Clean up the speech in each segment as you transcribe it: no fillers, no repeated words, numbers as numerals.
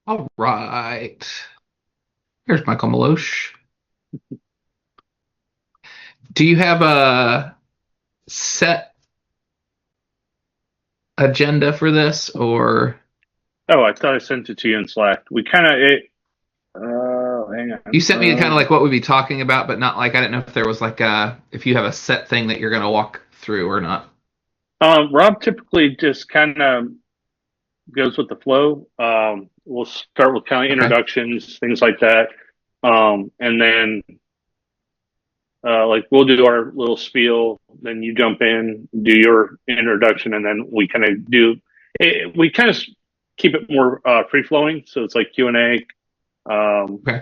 All right. Here's Michael Meloche. Do you have a set agenda for this, or Oh, I thought I sent it to you in Slack. We kind of it. Hang you on. sent me kind of like what we'd be talking about, but not like I didn't know if there was like if you have a set thing that you're going to walk through or not. Rob typically just kind of goes with the flow. We'll start with kind of Okay. introductions, things like that, and then like we'll do our little spiel. Then you jump in, do your introduction, and then we kind of do. We kind of keep it more free flowing, so it's like Q&A. Okay.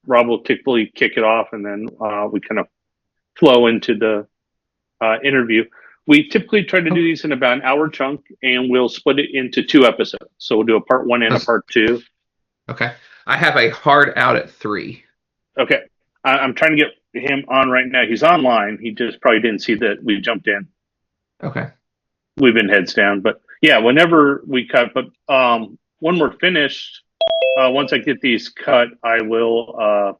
Rob will typically kick it off, and then we kind of flow into the interview. We typically try to do Oh, these in about an hour chunk, and we'll split it into two episodes. So we'll do a part one and a that's- part two. okay. I have a hard out at 3. Okay. I'm trying to get him on right now. He's online. He just probably didn't see that we jumped in. Okay. We've been heads down, but yeah, whenever we cut, but when we're finished, once I get these cut, I will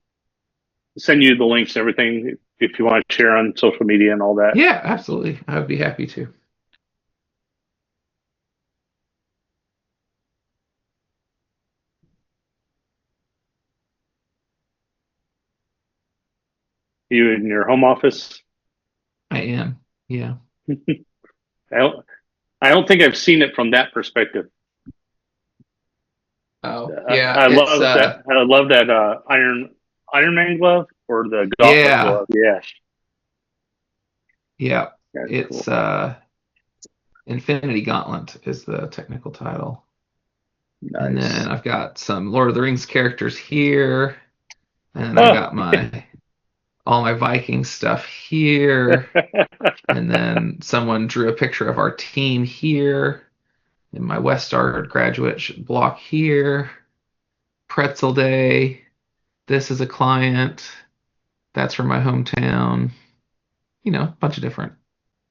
send you the links and everything if you want to share on social media and all that. Yeah, absolutely. I would be happy to. You in your home office? I am. Yeah. I don't, I don't think I've seen it from that perspective. Oh, yeah. I It's love that. I love that Iron Man glove or the Gauntlet yeah. glove. Yeah, Yeah. that's cool. It's Infinity Gauntlet is the technical title. And Nice. then I've got some Lord of the Rings characters here. And I've Oh. got my all my Viking stuff here. And then someone drew a picture of our team here. And my Westard graduate block here. Pretzel Day. This is a client. That's from my hometown. A bunch of different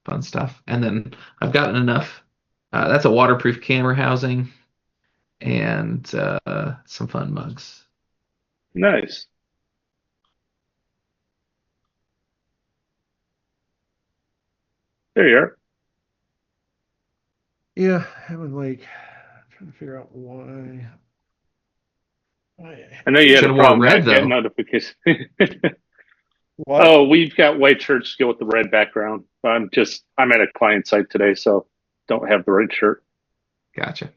fun stuff. And then I've gotten enough. That's a waterproof camera housing and some fun mugs. Nice. There you are. Yeah, having trying to figure out why. I know you had Should a have wore problem red not getting though. notifications. What? Oh, we've got white shirts to go with the red background. I'm at a client site today, so don't have the red shirt. Gotcha.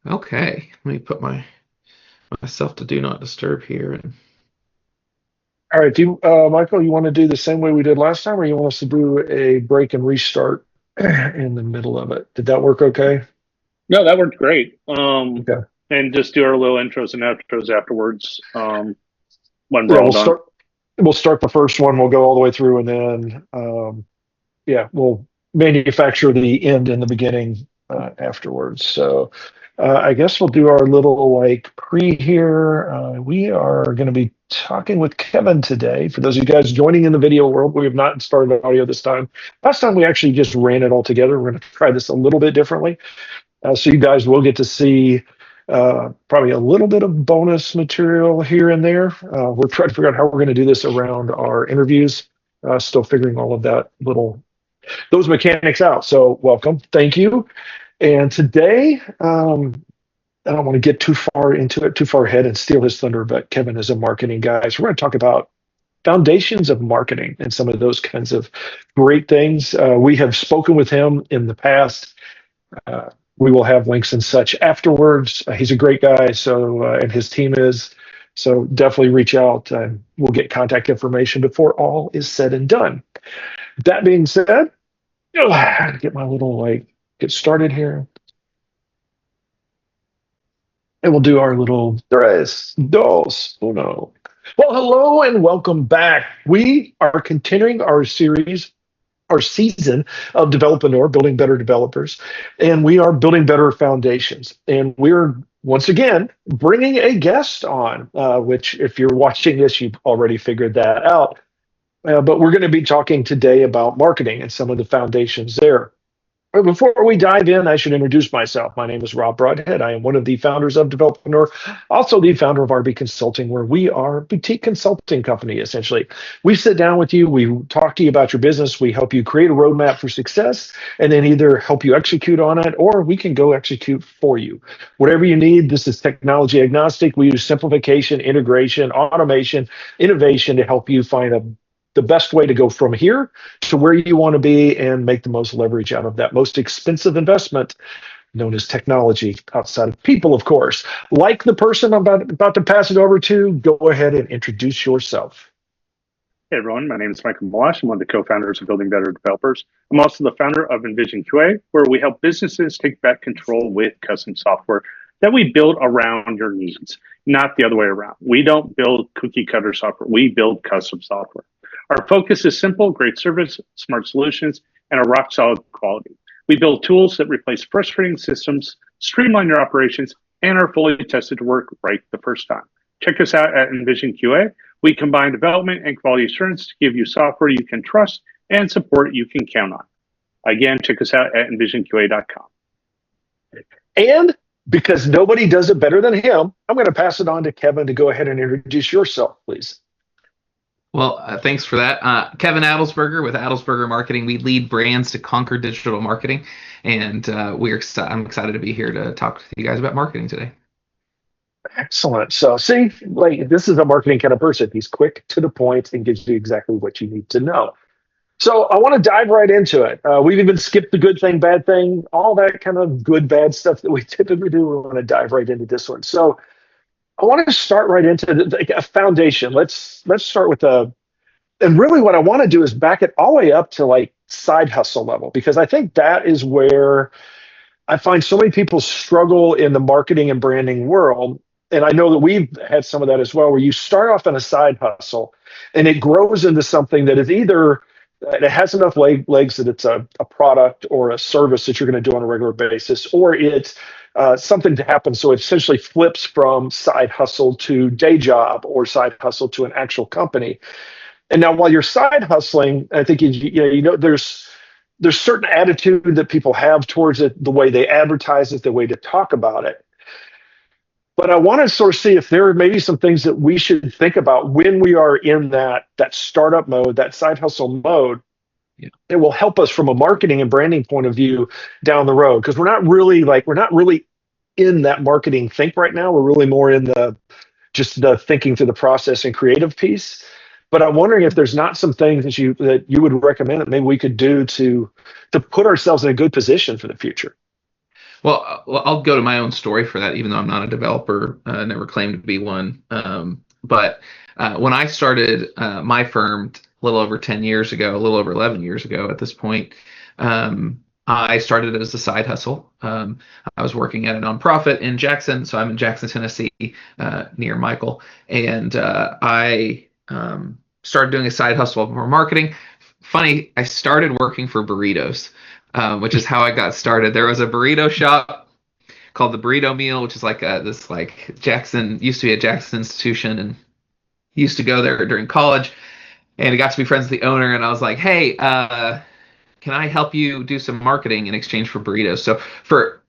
Okay, let me put myself to do not disturb here. And All right, Michael, you want to do the same way we did last time, or you want us to do a break and restart in the middle of it? Did that work okay? No, that worked great. Okay. And just do our little intros and outros afterwards. When we're Yeah, all done. we'll start the first one, we'll go all the way through, and then yeah, we'll manufacture the end and the beginning afterwards. So I guess we'll do our little pre here. We are going to be talking with Kevin today. For those of you guys joining in the video world, we have not started audio this time. Last time we actually just ran it all together. We're going to try this a little bit differently. So you guys will get to see probably a little bit of bonus material here and there. We're trying to figure out how we're going to do this around our interviews. Still figuring all of those mechanics out. So welcome, thank you. And today, I don't want to get too far into it, too far ahead and steal his thunder, but Kevin is a marketing guy. So we're going to talk about foundations of marketing and some of those kinds of great things. We have spoken with him in the past. We will have links and such afterwards. He's a great guy, and his team is. So definitely reach out and we'll get contact information before all is said and done. That being said, get my little get started here. And we'll do our little tres, dos, uno. Well, hello and welcome back. We are continuing our series, our season of Developreneur, building better developers, and we are building better foundations. And we're once again bringing a guest on, which if you're watching this, you've already figured that out. But we're going to be talking today about marketing and some of the foundations there. Well, before we dive in, I should introduce myself. My name is Rob Broadhead. I am one of the founders of Developreneur, also the founder of RB Consulting, where we are a boutique consulting company, essentially. We sit down with you, we talk to you about your business, we help you create a roadmap for success, and then either help you execute on it or we can go execute for you. Whatever you need, this is technology agnostic. We use simplification, integration, automation, innovation to help you find the best way to go from here to where you want to be and make the most leverage out of that most expensive investment known as technology, outside of people, of course. Like the person I'm about to pass it over to, go ahead and introduce yourself. Hey everyone, my name is Michael Meloche. I'm one of the co-founders of Building Better Developers. I'm also the founder of Envision QA, where we help businesses take back control with custom software that we build around your needs, not the other way around. We don't build cookie cutter software. We build custom software. Our focus is simple, great service, smart solutions, and a rock solid quality. We build tools that replace frustrating systems, streamline your operations, and are fully tested to work right the first time. Check us out at Envision QA. We combine development and quality assurance to give you software you can trust and support you can count on. Again, check us out at envisionqa.com. And because nobody does it better than him, I'm going to pass it on to Kevin to go ahead and introduce yourself, please. Well, thanks for that. Kevin Adelsberger with Adelsberger Marketing. We lead brands to conquer digital marketing, and I'm excited to be here to talk to you guys about marketing today. Excellent. So see, like this is a marketing kind of person. He's quick to the point and gives you exactly what you need to know. So I want to dive right into it. We've even skipped the good thing, bad thing, all that kind of good, bad stuff that we typically do. We want to dive right into this one. So I want to start right into a foundation. Let's start with and really what I want to do is back it all the way up to like side hustle level, because I think that is where I find so many people struggle in the marketing and branding world. And I know that we've had some of that as well, where you start off in a side hustle and it grows into something that is either it has enough legs that it's a product or a service that you're going to do on a regular basis, or it's something to happen. So it essentially flips from side hustle to day job or side hustle to an actual company. And now while you're side hustling, I think there's certain attitude that people have towards it, the way they advertise it, the way to talk about it. But I want to sort of see if there are maybe some things that we should think about when we are in that startup mode, that side hustle mode. Yeah. It will help us from a marketing and branding point of view down the road, because we're not really in that marketing think right now. We're really more in the thinking through the process and creative piece. But I'm wondering if there's not some things that you would recommend that maybe we could do to put ourselves in a good position for the future. Well, I'll go to my own story for that, even though I'm not a developer, never claimed to be one. But when I started my firm a little over 10 years ago, a little over 11 years ago at this point, I started as a side hustle. I was working at a nonprofit in Jackson, so I'm in Jackson, Tennessee, near Michael, and I started doing a side hustle for marketing. Funny, I started working for burritos, which is how I got started. There was a burrito shop called the Burrito Meal, which is like Jackson, used to be a Jackson institution, and used to go there during college, and I got to be friends with the owner, and I was like, hey, can I help you do some marketing in exchange for burritos?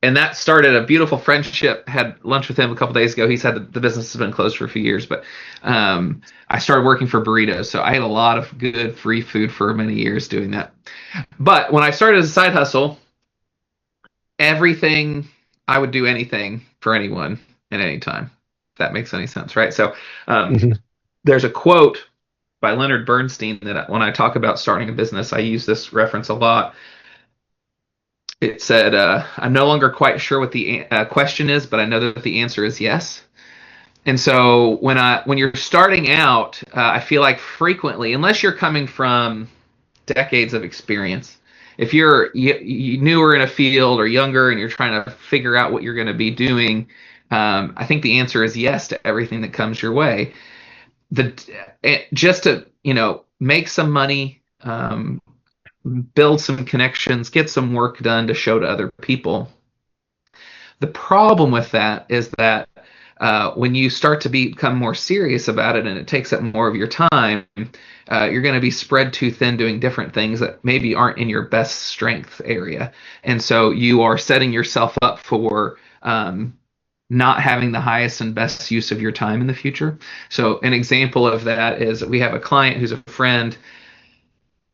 And that started a beautiful friendship. Had lunch with him a couple days ago. He said the business has been closed for a few years, but I started working for burritos. So I had a lot of good free food for many years doing that. But when I started as a side hustle, I would do anything for anyone at any time. If that makes any sense, right? So there's a quote by Leonard Bernstein that when I talk about starting a business, I use this reference a lot. It said, I'm no longer quite sure what the question is, but I know that the answer is yes. And so when you're starting out, I feel like frequently, unless you're coming from decades of experience, if you're newer in a field or younger and you're trying to figure out what you're going to be doing, I think the answer is yes to everything that comes your way. Just to make some money, build some connections, get some work done to show to other people. The problem with that is that when you start to become more serious about it and it takes up more of your time, you're going to be spread too thin doing different things that maybe aren't in your best strength area. And so you are setting yourself up for not having the highest and best use of your time in the future. So an example of that is we have a client who's a friend,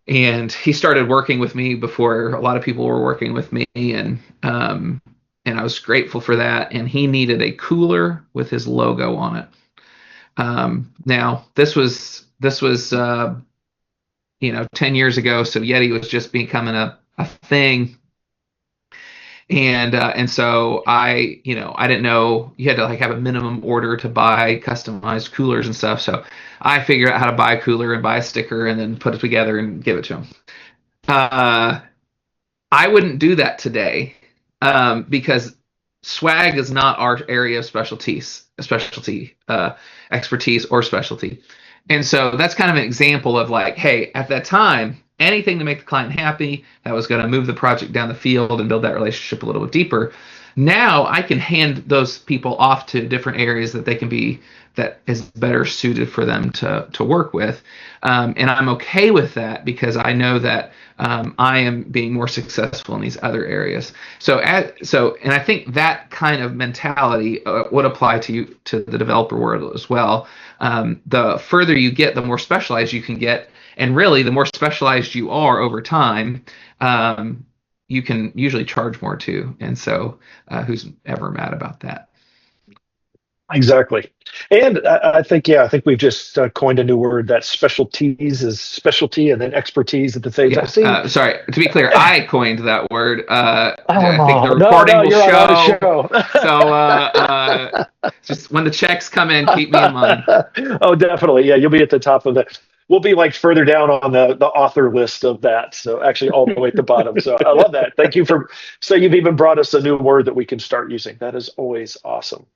and he started working with me before a lot of people were working with me, and I was grateful for that. And he needed a cooler with his logo on it. Now this was 10 years ago, so Yeti was just becoming a thing. And so I didn't know you had to like have a minimum order to buy customized coolers and stuff. So I figured out how to buy a cooler and buy a sticker and then put it together and give it to him. I wouldn't do that today because swag is not our area of expertise or specialty. And so that's kind of an example of like, hey, at that time, anything to make the client happy that was going to move the project down the field and build that relationship a little bit deeper. Now I can hand those people off to different areas that is better suited for them to work with. And I'm okay with that because I know that I am being more successful in these other areas. And I think that kind of mentality would apply to the developer world as well. The further you get, the more specialized you can get. And really, the more specialized you are over time, you can usually charge more too. And so who's ever mad about that? Exactly. And I think we've just coined a new word, that specialties is specialty and then expertise at the same time. Sorry, to be clear, I coined that word. I think the no, recording will show. So just when the checks come in, keep me in mind. Oh, definitely. Yeah, you'll be at the top of that. We'll be like further down on the author list of that. So actually all the way at the bottom. So I love that. Thank you so you've even brought us a new word that we can start using. That is always awesome.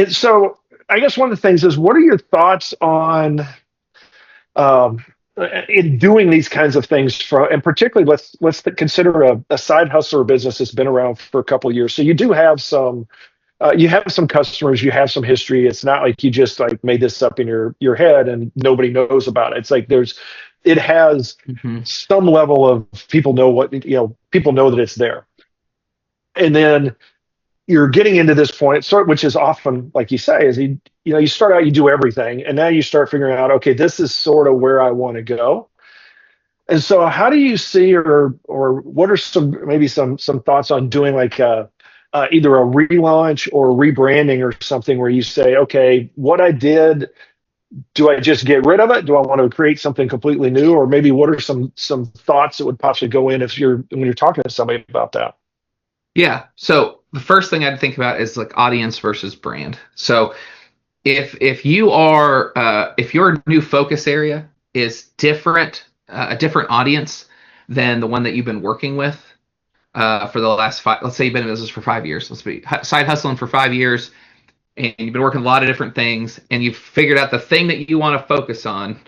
So I guess one of the things is, what are your thoughts on in doing these kinds of things and particularly let's consider a side hustle or business that's been around for a couple of years. So you do have some customers, you have some history. It's not like you just like made this up in your head and nobody knows about it. It's like it has some level of people know that it's there. And then you're getting into this point, which is often, like you say, is you start out, you do everything, and now you start figuring out, okay, this is sort of where I want to go. And so, how do you see, or what are some thoughts on doing like either a relaunch or rebranding or something where you say, okay, what I did, do I just get rid of it? Do I want to create something completely new? Or maybe what are some thoughts that would possibly go in when you're talking to somebody about that? Yeah. So the first thing I'd think about is like audience versus brand. So if your new focus area is different, a different audience than the one that you've been working with for the last let's say you've been in business for 5 years. Let's be side hustling for 5 years, and you've been working a lot of different things, and you've figured out the thing that you want to focus on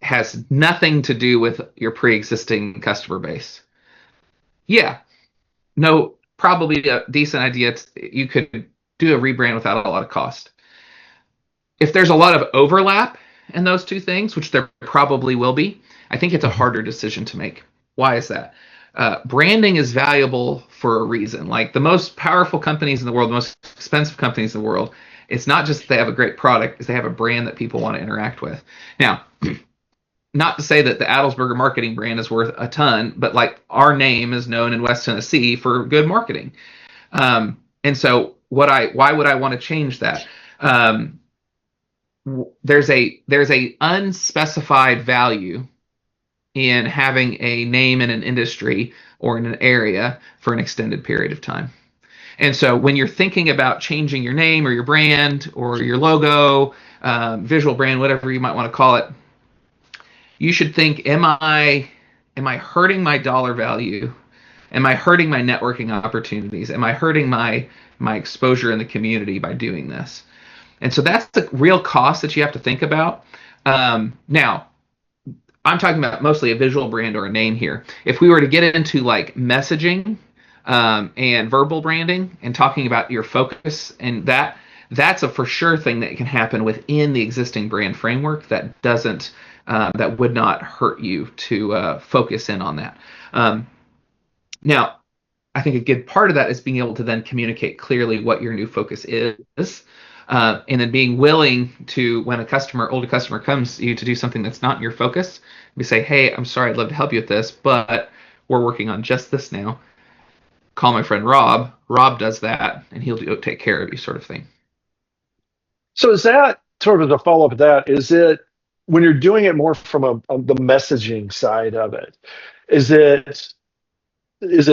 has nothing to do with your pre-existing customer base. Yeah. No, probably a decent idea. You could do a rebrand without a lot of cost. If there's a lot of overlap in those two things, which there probably will be, I think it's a harder decision to make. Why is that? Branding is valuable for a reason. Like the most powerful companies in the world, the most expensive companies in the world, it's not just they have a great product, it's they have a brand that people want to interact with. Now, not to say that the Adelsberger Marketing brand is worth a ton, but like our name is known in West Tennessee for good marketing. And so why would I want to change that? There's a unspecified value in having a name in an industry or in an area for an extended period of time. And so when you're thinking about changing your name or your brand or your logo, visual brand, whatever you might want to call it, you should think, am I hurting my dollar value? Am I hurting my networking opportunities? Am I hurting my exposure in the community by doing this? And so that's the real cost that you have to think about. Now, I'm talking about mostly a visual brand or a name here. If we were to get into like messaging, and verbal branding and talking about your focus, and that's a for sure thing that can happen within the existing brand framework that doesn't that would not hurt you to focus in on that. Now, I think a good part of that is being able to then communicate clearly what your new focus is, and then being willing to, when older customer comes to you to do something that's not your focus, we say, "Hey, I'm sorry, I'd love to help you with this, but we're working on just this now. Call my friend Rob. Rob does that, and he'll take care of you," sort of thing. So is that sort of the follow up to that? Is it when you're doing it more from the messaging side of it? Is it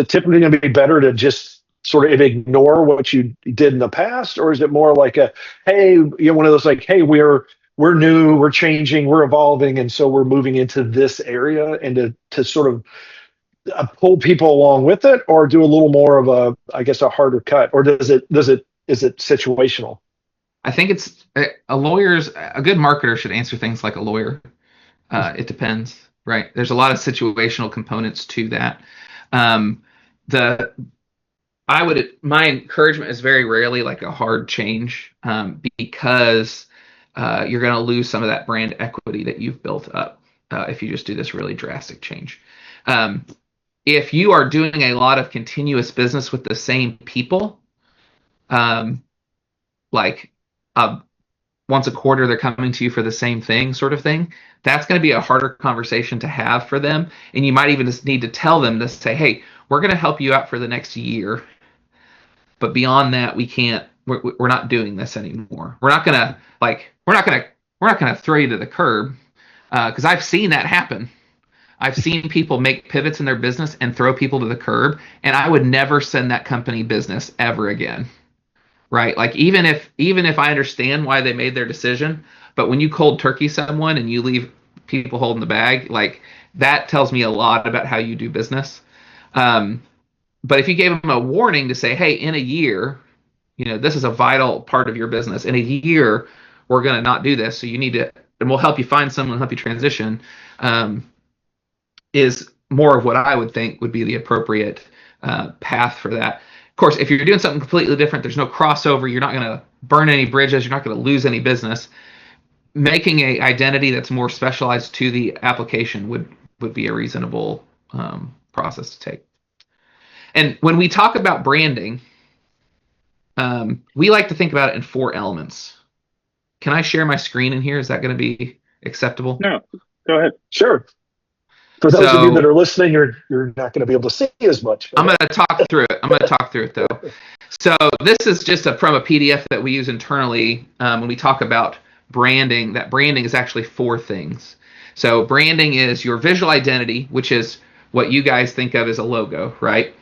typically going to be better to just sort of ignore what you did in the past, or is it more like a, hey, one of those like, hey, we're new, we're changing, we're evolving, and so we're moving into this area, and to sort of pull people along with it, or do a little more of a, I guess, a harder cut, or is it situational? I think it's a good marketer should answer things like a lawyer. It depends, right? There's a lot of situational components to that. The my encouragement is very rarely like a hard change, because you're going to lose some of that brand equity that you've built up if you just do this really drastic change. If you are doing a lot of continuous business with the same people, like once a quarter they're coming to you for the same thing, sort of thing, that's going to be a harder conversation to have for them. And you might even just need to tell them to say, "Hey, we're going to help you out for the next year, but beyond that, we're not doing this anymore. We're not going to throw you to the curb," because I've seen that happen. I've seen people make pivots in their business and throw people to the curb, and I would never send that company business ever again. Right? Like even if I understand why they made their decision, but when you cold turkey someone and you leave people holding the bag, like that tells me a lot about how you do business. But if you gave them a warning to say, "Hey, in a year, this is a vital part of your business. In a year, we're going to not do this. So you need to, and we'll help you find someone, help you transition," is more of what I would think would be the appropriate path for that. Of course, if you're doing something completely different, there's no crossover, you're not going to burn any bridges, you're not going to lose any business. Making a identity that's more specialized to the application would be a reasonable process to take. And when we talk about branding, we like to think about it in 4 elements. Can I share my screen in here? Is that going to be acceptable? No, go ahead. Sure. For those of you that are listening, you're not going to be able to see as much. I'm going to talk through it. Though. So this is just from a PDF that we use internally when we talk about branding. That branding is actually 4 things. So branding is your visual identity, which is what you guys think of as a logo, right?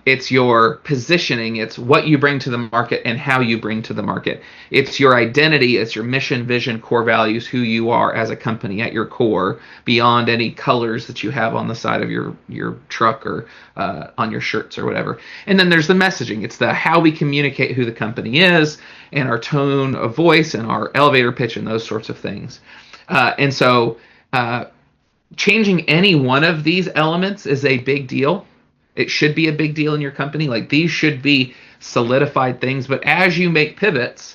It's your positioning. It's what you bring to the market and how you bring to the market. It's your identity. It's your mission, vision, core values, who you are as a company at your core, beyond any colors that you have on the side of your truck or on your shirts or whatever. And then there's the messaging. It's the how we communicate who the company is and our tone of voice and our elevator pitch and those sorts of things. And so changing any one of these elements is a big deal. It should be a big deal in your company. Like these should be solidified things. But as you make pivots,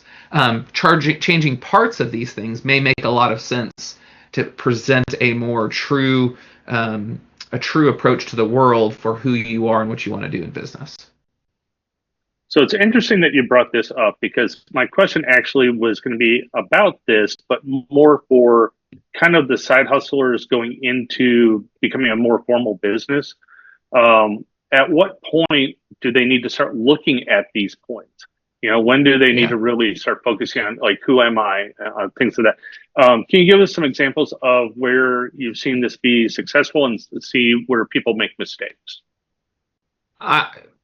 changing parts of these things may make a lot of sense to present a more true approach to the world for who you are and what you want to do in business. So it's interesting that you brought this up, because my question actually was going to be about this, but more for kind of the side hustlers going into becoming a more formal business. At what point do they need to start looking at these points? When do they need to really start focusing on, like, who am I, things like that? Can you give us some examples of where you've seen this be successful and see where people make mistakes?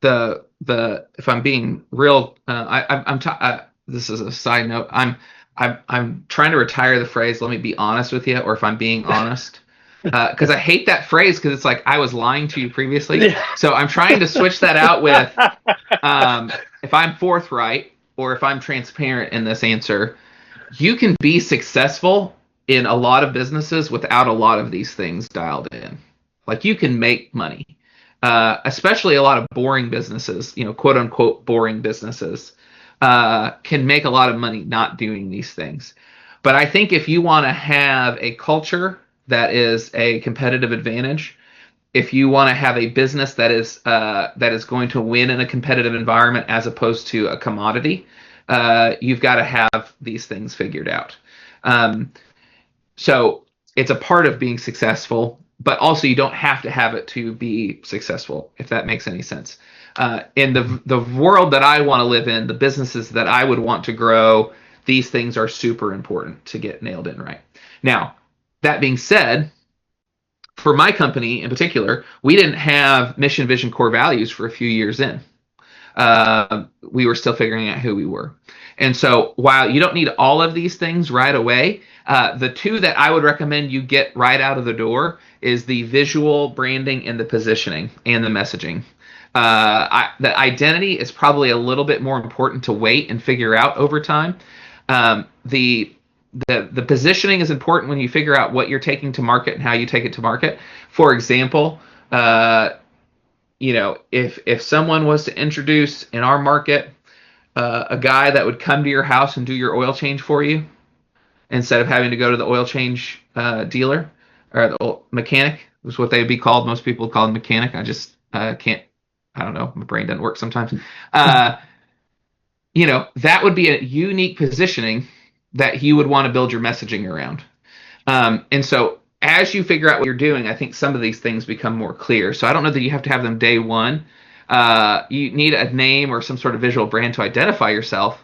If I'm being real, this is a side note. I'm trying to retire the phrase, "Let me be honest with you," or "if I'm being honest." Because I hate that phrase, because it's like I was lying to you previously. So I'm trying to switch that out with if I'm forthright or if I'm transparent in this answer. You can be successful in a lot of businesses without a lot of these things dialed in. Like you can make money. especially a lot of boring businesses, quote unquote boring businesses, can make a lot of money not doing these things. But I think if you want to have a culture that is a competitive advantage, if you want to have a business that is going to win in a competitive environment as opposed to a commodity, you've got to have these things figured out. So it's a part of being successful, but also you don't have to have it to be successful, if that makes any sense. In the world that I want to live in, the businesses that I would want to grow, these things are super important to get nailed in right. Now, that being said, for my company in particular, we didn't have mission, vision, core values for a few years in. We were still figuring out who we were. And so while you don't need all of these things right away, the two that I would recommend you get right out of the door is the visual branding and the positioning and the messaging. The identity is probably a little bit more important to wait and figure out over time. The positioning is important when you figure out what you're taking to market and how you take it to market. For example, if someone was to introduce in our market a guy that would come to your house and do your oil change for you instead of having to go to the oil change dealer or the mechanic, was what they'd be called. Most people would call them mechanic. I just can't. I don't know. My brain doesn't work sometimes. That would be a unique positioning that you would want to build your messaging around. And so as you figure out what you're doing, I think some of these things become more clear. So I don't know that you have to have them day one. You need a name or some sort of visual brand to identify yourself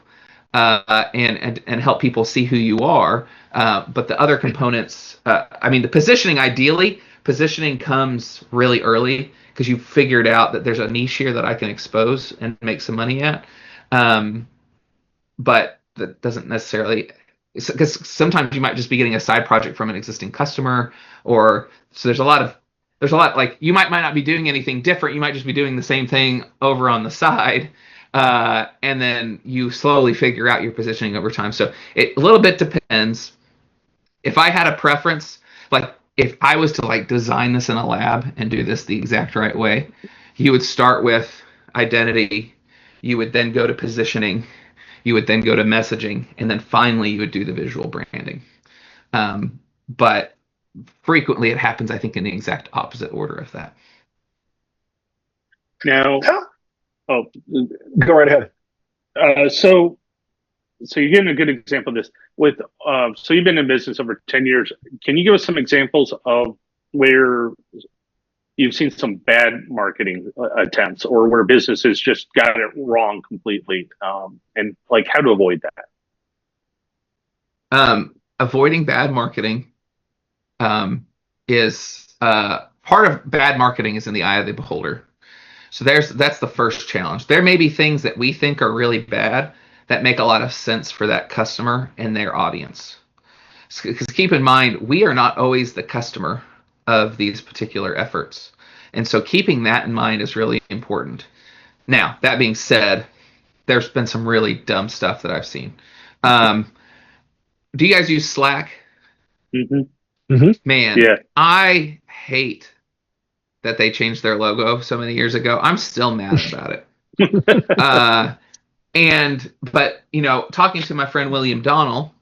and help people see who you are. But the other components, the positioning, ideally, positioning comes really early because you've figured out that there's a niche here that I can expose and make some money at. But that doesn't necessarily, because sometimes you might just be getting a side project from an existing customer, or so there's a lot like you might not be doing anything different. You might just be doing the same thing over on the side. And then you slowly figure out your positioning over time. So it a little bit depends. If I had a preference, like if I was to like design this in a lab and do this the exact right way, you would start with identity. You would then go to positioning. You would then go to messaging, and then finally you would do the visual branding. But frequently it happens, I think, in the exact opposite order of that. Now, go right ahead. So you're getting a good example of this with. So you've been in business over 10 years. Can you give us some examples of where you've seen some bad marketing attempts, or where businesses just got it wrong completely, and like how to avoid that? Avoiding bad marketing is part of bad marketing is in the eye of the beholder. So that's the first challenge. There may be things that we think are really bad that make a lot of sense for that customer and their audience. Because keep in mind, we are not always the customer of these particular efforts. And so keeping that in mind is really important. Now, that being said, there's been some really dumb stuff that I've seen. Do you guys use Slack? Mm-hmm. Mm-hmm. Man, yeah. I hate that they changed their logo so many years ago. I'm still mad about it. But talking to my friend William Donnell,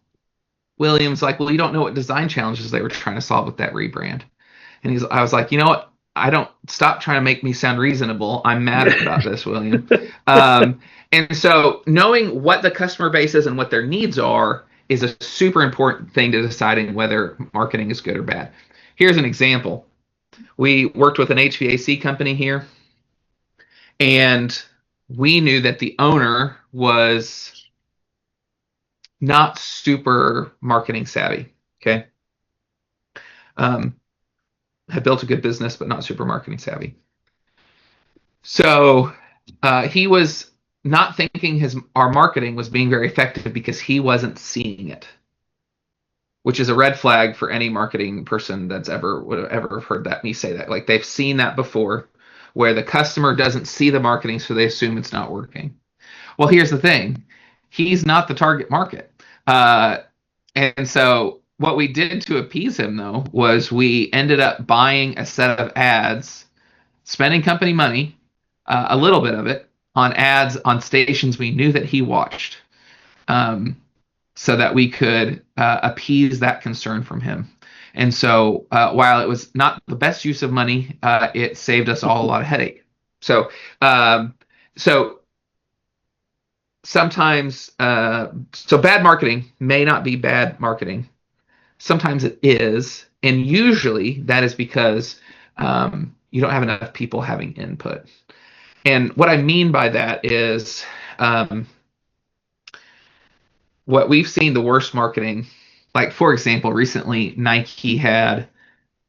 William's like, well, you don't know what design challenges they were trying to solve with that rebrand. And I was like, you know what? I don't stop trying to make me sound reasonable. I'm mad about this, William. And so knowing what the customer base is and what their needs are is a super important thing to deciding whether marketing is good or bad. Here's an example. We worked with an HVAC company here, and we knew that the owner was not super marketing savvy. Okay. Had built a good business, but not super marketing savvy. So he was not thinking our marketing was being very effective because he wasn't seeing it, which is a red flag for any marketing person that's would have ever heard me say that. Like they've seen that before, where the customer doesn't see the marketing, so they assume it's not working. Well, here's the thing. He's not the target market. And so what we did to appease him, though, was we ended up buying a set of ads spending company money, a little bit of it, on ads on stations we knew that he watched, so that we could appease that concern from him. And so while it was not the best use of money, it saved us all a lot of headache. So, um, so sometimes, so bad marketing may not be bad marketing. Sometimes it is, and usually that is because you don't have enough people having input. And what I mean by that is what we've seen the worst marketing. Like, for example, recently Nike had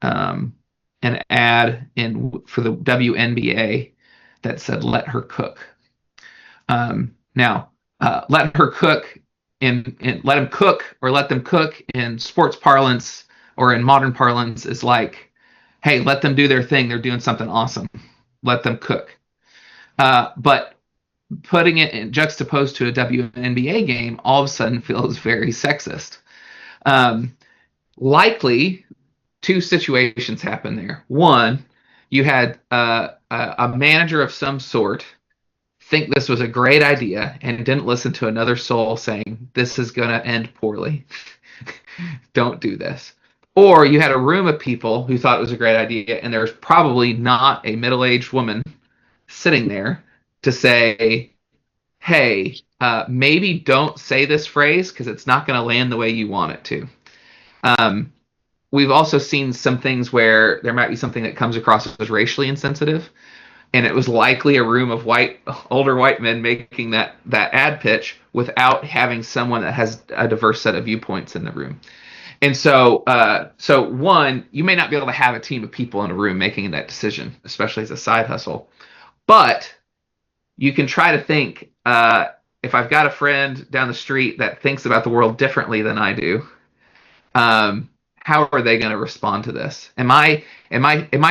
an ad for the WNBA that said "Let her cook." Now, let her cook in let him cook or let them cook in sports parlance or in modern parlance is like, hey, let them do their thing. They're doing something awesome. Let them cook. But putting it in juxtaposed to a WNBA game all of a sudden feels very sexist. Likely, two situations happened there. One, you had a manager of some sort think this was a great idea and didn't listen to another soul saying, this is going to end poorly. Don't do this. Or you had a room of people who thought it was a great idea, and there's probably not a middle-aged woman sitting there to say, hey, maybe don't say this phrase because it's not going to land the way you want it to. We've also seen some things where there might be something that comes across as racially insensitive, and it was likely a room of older white men making that ad pitch without having someone that has a diverse set of viewpoints in the room. And so one, you may not be able to have a team of people in a room making that decision, especially as a side hustle. But you can try to think, if I've got a friend down the street that thinks about the world differently than I do, how are they going to respond to this? Am I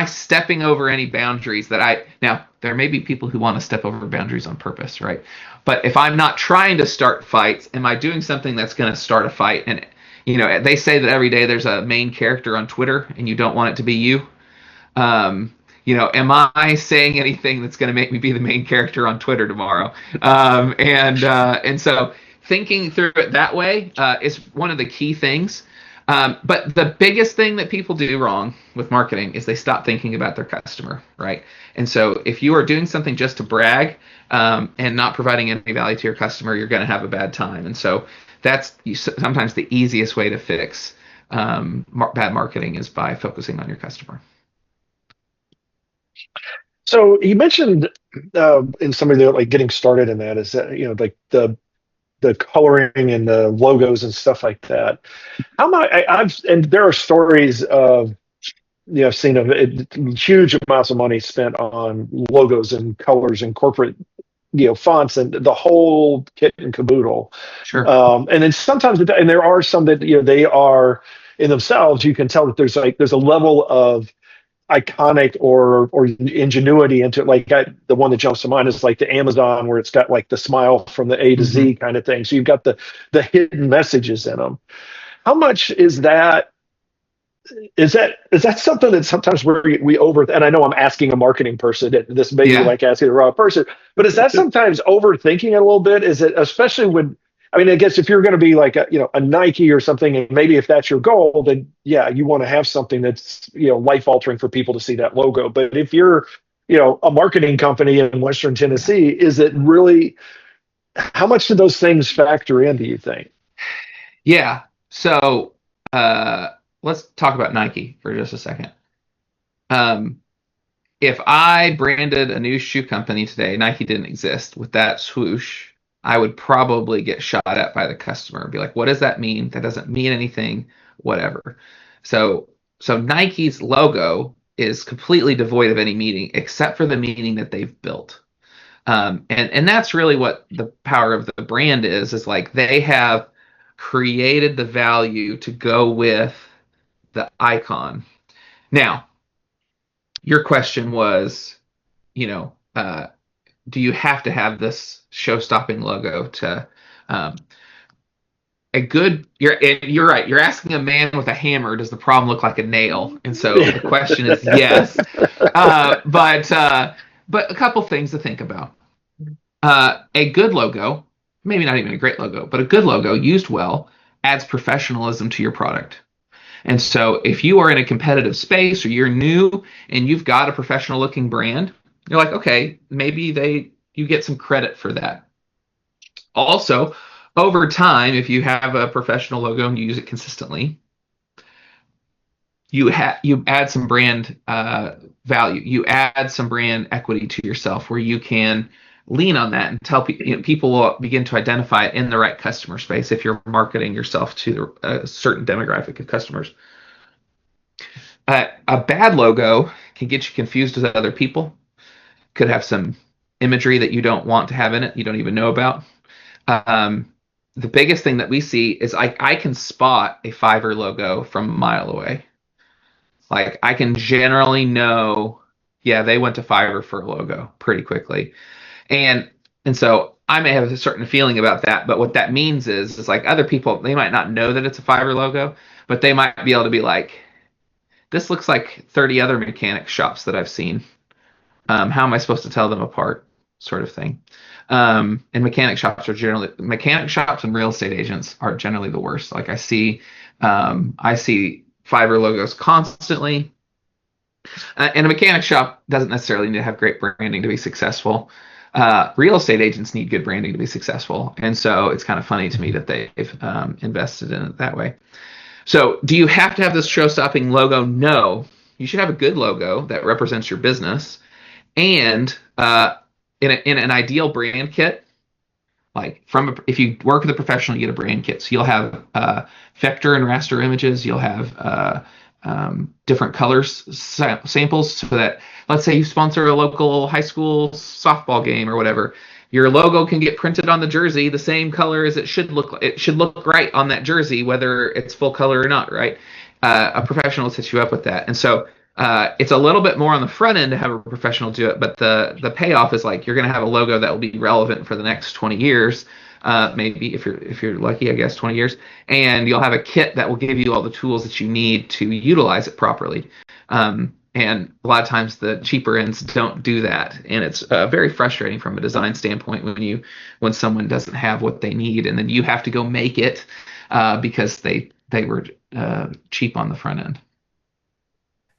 stepping over any boundaries that now there may be people who want to step over boundaries on purpose, right? But if I'm not trying to start fights, am I doing something that's going to start a fight? And they say that every day there's a main character on Twitter and you don't want it to be you. Am I saying anything that's going to make me be the main character on Twitter tomorrow? And so thinking through it that way is one of the key things. But the biggest thing that people do wrong with marketing is they stop thinking about their customer, right? And so if you are doing something just to brag and not providing any value to your customer, you're going to have a bad time. And so that's sometimes the easiest way to fix bad marketing is by focusing on your customer. So you mentioned in some of the like getting started in that is that like the coloring and the logos and stuff like that. How much and there are stories of I've seen of huge amounts of money spent on logos and colors and corporate fonts and the whole kit and caboodle. Sure. And then sometimes and there are some that they are in themselves. You can tell that there's a level of iconic or ingenuity into it. Like the one that jumps to mind is like the Amazon where it's got like the smile from the A to Z kind of thing. So you've got the hidden messages in them. How much is that? Is that something that sometimes we over? And I know I'm asking a marketing person. This may be like asking the wrong person, but is that sometimes overthinking it a little bit? Is it especially when? I mean, I guess if you're going to be like a Nike or something, and maybe if that's your goal, then yeah, you want to have something that's life altering for people to see that logo. But if you're a marketing company in Western Tennessee, is it really? How much do those things factor in? Do you think? Yeah. So let's talk about Nike for just a second. If I branded a new shoe company today, Nike didn't exist, with that swoosh, I would probably get shot at by the customer and be like, what does that mean? That doesn't mean anything, whatever. So Nike's logo is completely devoid of any meaning except for the meaning that they've built. And that's really what the power of the brand is like they have created the value to go with the icon. Now, your question was, do you have to have this show-stopping logo to you're right. You're asking a man with a hammer, does the problem look like a nail? And so the question is yes. But a couple things to think about. A good logo, maybe not even a great logo, but a good logo used well adds professionalism to your product. And so if you are in a competitive space or you're new and you've got a professional looking brand, you're like, okay, maybe you get some credit for that. Also, over time, if you have a professional logo and you use it consistently, you add some brand value. You add some brand equity to yourself where you can lean on that and tell people will begin to identify it in the right customer space if you're marketing yourself to a certain demographic of customers. A bad logo can get you confused with other people. Could have some imagery that you don't want to have in it, you don't even know about. The biggest thing that we see is I can spot a Fiverr logo from a mile away. Like I can generally know, yeah, they went to Fiverr for a logo pretty quickly. And so I may have a certain feeling about that, but what that means is like other people, they might not know that it's a Fiverr logo, but they might be able to be like, this looks like 30 other mechanic shops that I've seen. How am I supposed to tell them apart? Sort of thing. And mechanic shops and real estate agents are generally the worst. Like I see Fiverr logos constantly. And a mechanic shop doesn't necessarily need to have great branding to be successful. Real estate agents need good branding to be successful. And so it's kind of funny to me that they've invested in it that way. So do you have to have this show-stopping logo? No. You should have a good logo that represents your business. And in an ideal brand kit, like if you work with a professional, you get a brand kit. So you'll have vector and raster images. You'll have different colors samples so that, let's say you sponsor a local high school softball game or whatever, your logo can get printed on the jersey the same color as it should look. It should look right on that jersey, whether it's full color or not, right? A professional will set you up with that. And so it's a little bit more on the front end to have a professional do it, but the payoff is like you're going to have a logo that will be relevant for the next 20 years, maybe if you're lucky, I guess 20 years, and you'll have a kit that will give you all the tools that you need to utilize it properly. And a lot of times the cheaper ends don't do that, and it's very frustrating from a design standpoint when someone doesn't have what they need, and then you have to go make it because they were cheap on the front end.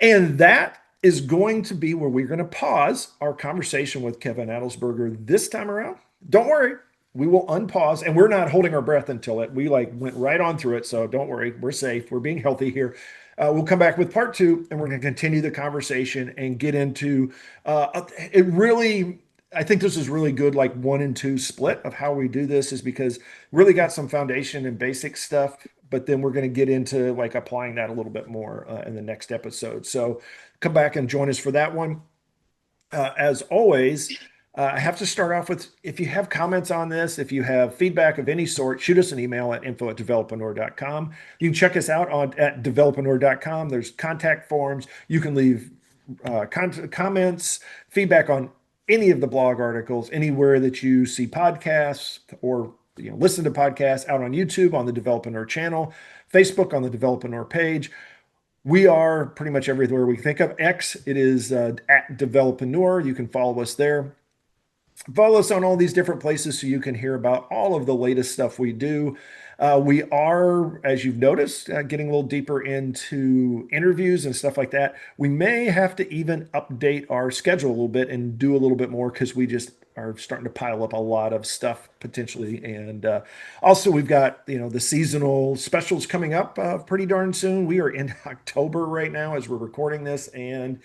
And that is going to be where we're going to pause our conversation with Kevin Adelsberger this time around. Don't worry, we will unpause, and we're not holding our breath until it. We went right on through it, so don't worry, we're safe. We're being healthy here. We'll come back with part 2, and we're going to continue the conversation and get into it. Really, I think this is really good, like 1 and 2 split of how we do this, is because really got some foundation and basic stuff, but then we're going to get into like applying that a little bit more in the next episode. So come back and join us for that one. As always, I have to start off with, if you have comments on this, if you have feedback of any sort, shoot us an email at info@developreneur.com. You can check us out at developreneur.com. There's contact forms. You can leave comments, feedback on any of the blog articles, anywhere that you see podcasts or listen to podcasts, out on YouTube, on the Developreneur channel, Facebook, on the Developreneur page. We are pretty much everywhere we think of. X, it is at Developreneur. You can follow us there. Follow us on all these different places so you can hear about all of the latest stuff we do. We are, as you've noticed, getting a little deeper into interviews and stuff like that. We may have to even update our schedule a little bit and do a little bit more because we just are starting to pile up a lot of stuff potentially. And also we've got, the seasonal specials coming up pretty darn soon. We are in October right now as we're recording this, and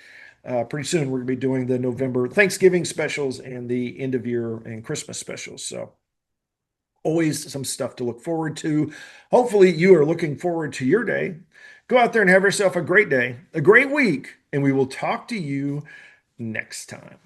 pretty soon we're going to be doing the November Thanksgiving specials and the end of year and Christmas specials. So always some stuff to look forward to. Hopefully you are looking forward to your day. Go out there and have yourself a great day, a great week, and we will talk to you next time.